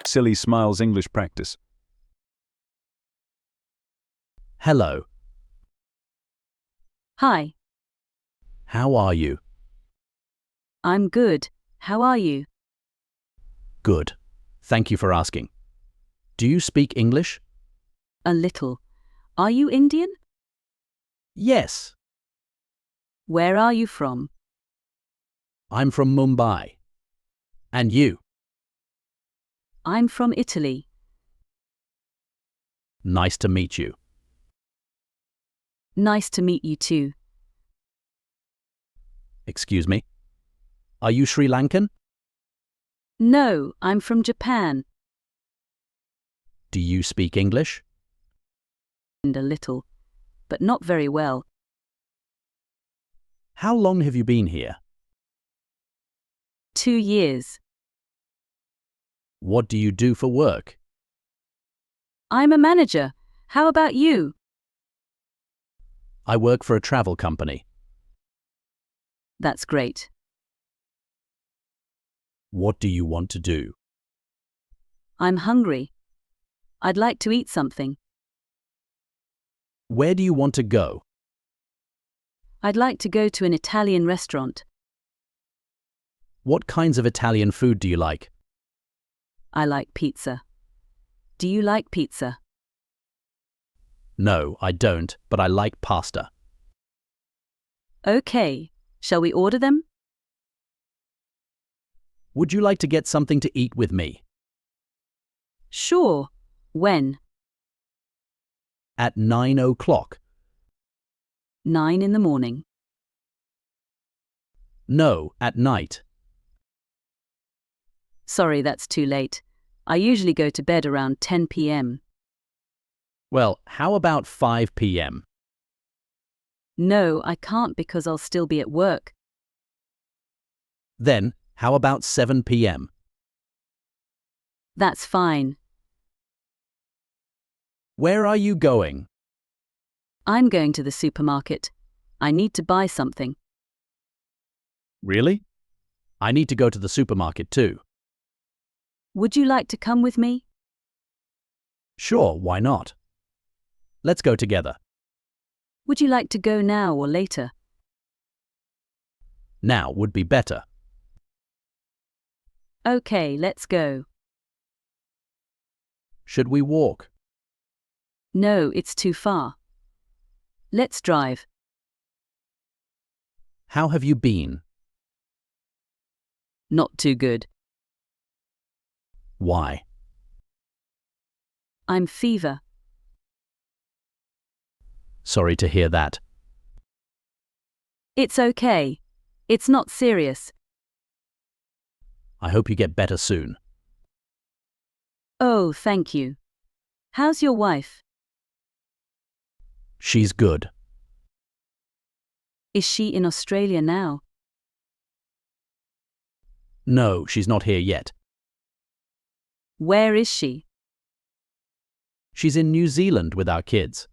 Silly Smiles English Practice. Hello. Hi, How are you? I'm good. How are you? Good. Thank you for asking. Do you speak English? A little. Are you Indian? Yes. Where are you from? I'm from Mumbai. And you? I'm from Italy. Nice to meet you. Nice to meet you too. Excuse me? Are you Sri Lankan? No, I'm from Japan. Do you speak English? And a little, but not very well. How long have you been here? 2 years. What do you do for work? I'm a manager. How about you? I work for a travel company. That's great. What do you want to do? I'm hungry. I'd like to eat something. Where do you want to go? I'd like to go to an Italian restaurant. What kinds of Italian food do you like? I like pizza. Do you like pizza? No, I don't, but I like pasta. Okay. Shall we order them? Would you like to get something to eat with me? Sure. When? At 9 o'clock. 9 in the morning. No, at night. Sorry, that's too late. I usually go to bed around 10 p.m. Well, how about 5 p.m.? No, I can't because I'll still be at work. Then, how about 7 p.m.? That's fine. Where are you going? I'm going to the supermarket. I need to buy something. Really? I need to go to the supermarket too. Would you like to come with me? Sure, why not? Let's go together. Would you like to go now or later? Now would be better. Okay, let's go. Should we walk? No, it's too far. Let's drive. How have you been? Not too good. Why? I'm fever. Sorry to hear that. It's okay. It's not serious. I hope you get better soon. Oh, thank you. How's your wife? She's good. Is she in Australia now? No, she's not here yet. Where is she? She's in New Zealand with our kids.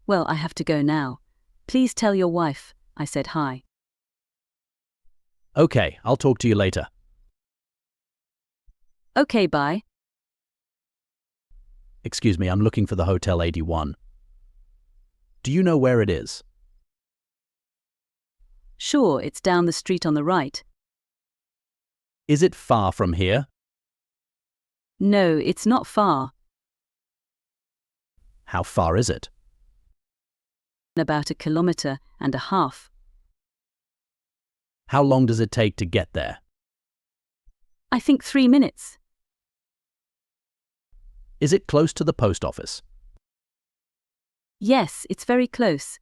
Well, I have to go now. Please tell your wife I said hi. Okay, I'll talk to you later. Okay, bye. Excuse me, I'm looking for the Hotel 81. Do you know where it is? Sure, it's down the street on the right. Is it far from here? No, it's not far. How far is it? About 1.5 kilometers. How long does it take to get there? I think 3 minutes. Is it close to the post office? Yes, it's very close.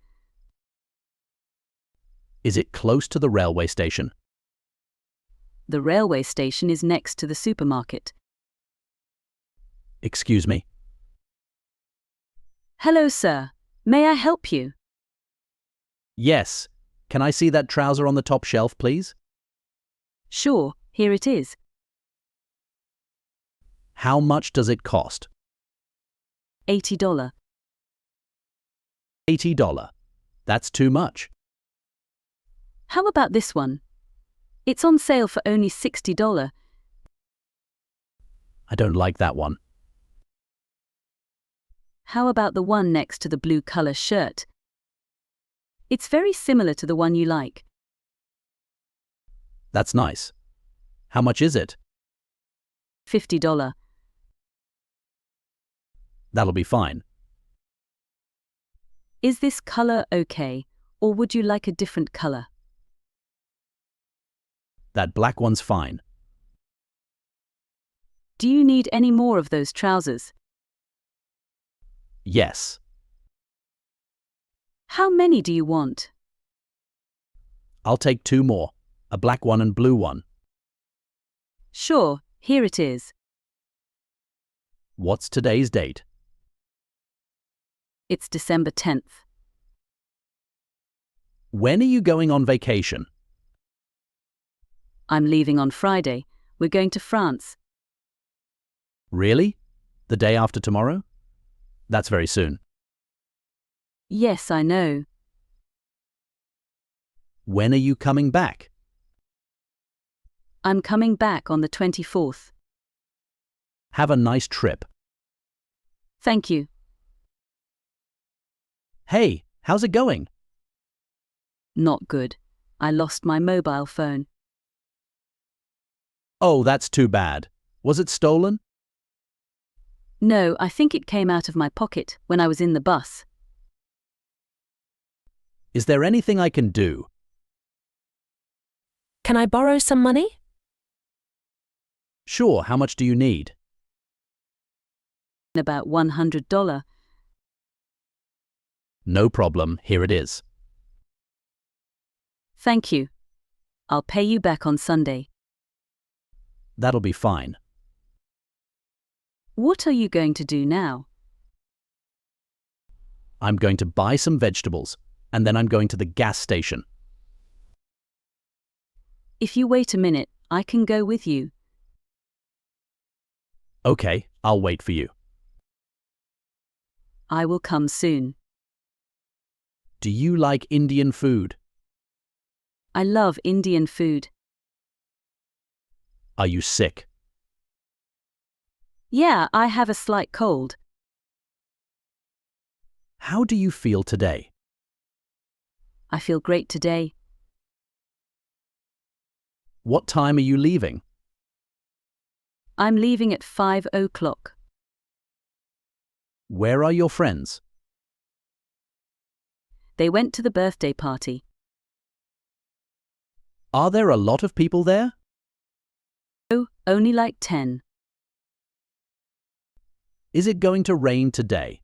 Is it close to the railway station? The railway station is next to the supermarket. Excuse me. Hello, sir. May I help you? Yes. Can I see that trouser on the top shelf, please? Sure, here it is. How much does it cost? $80. $80. That's too much. How about this one? It's on sale for only $60. I don't like that one. How about the one next to the blue color shirt? It's very similar to the one you like. That's nice. How much is it? $50. That'll be fine. Is this color okay, or would you like a different color? That black one's fine. Do you need any more of those trousers? Yes. How many do you want? I'll take 2 more, a black one and blue one. Sure, here it is. What's today's date? It's December 10th. When are you going on vacation? I'm leaving on Friday. We're going to France. Really? The day after tomorrow? That's very soon. Yes, I know. When are you coming back? I'm coming back on the 24th. Have a nice trip. Thank you. Hey, how's it going? Not good. I lost my mobile phone. Oh, that's too bad. Was it stolen? No, I think it came out of my pocket when I was in the bus. Is there anything I can do? Can I borrow some money? Sure, how much do you need? About $100. No problem, here it is. Thank you. I'll pay you back on Sunday. That'll be fine. What are you going to do now? I'm going to buy some vegetables, and then I'm going to the gas station. If you wait a minute, I can go with you. Okay, I'll wait for you. I will come soon. Do you like Indian food? I love Indian food. Are you sick? Yeah, I have a slight cold. How do you feel today? I feel great today. What time are you leaving? I'm leaving at 5 o'clock. Where are your friends? They went to the birthday party. Are there a lot of people there? Oh, only like 10. Is it going to rain today?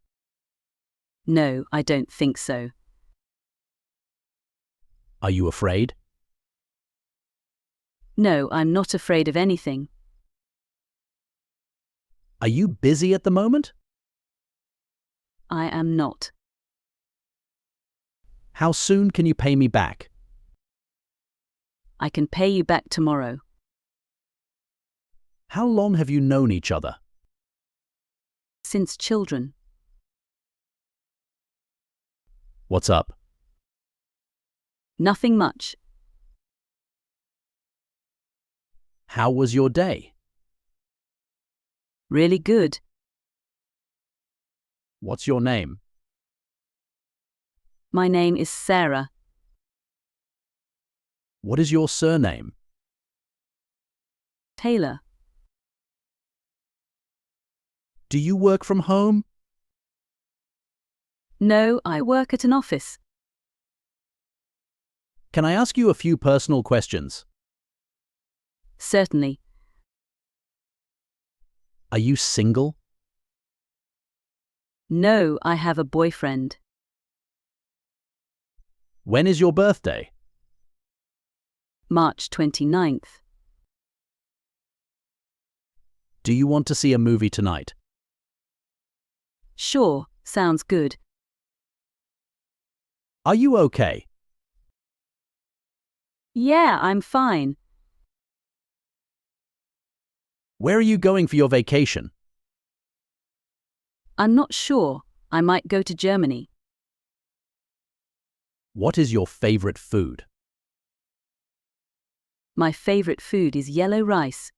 No, I don't think so. Are you afraid? No, I'm not afraid of anything. Are you busy at the moment? I am not. How soon can you pay me back? I can pay you back tomorrow. How long have you known each other? Since children. What's up? Nothing much. How was your day? Really good. What's your name? My name is Sarah. What is your surname? Taylor. Do you work from home? No, I work at an office. Can I ask you a few personal questions? Certainly. Are you single? No, I have a boyfriend. When is your birthday? March 29th. Do you want to see a movie tonight? Sure, sounds good. Are you okay? Yeah, I'm fine. Where are you going for your vacation? I'm not sure. I might go to Germany. What is your favorite food? My favorite food is yellow rice.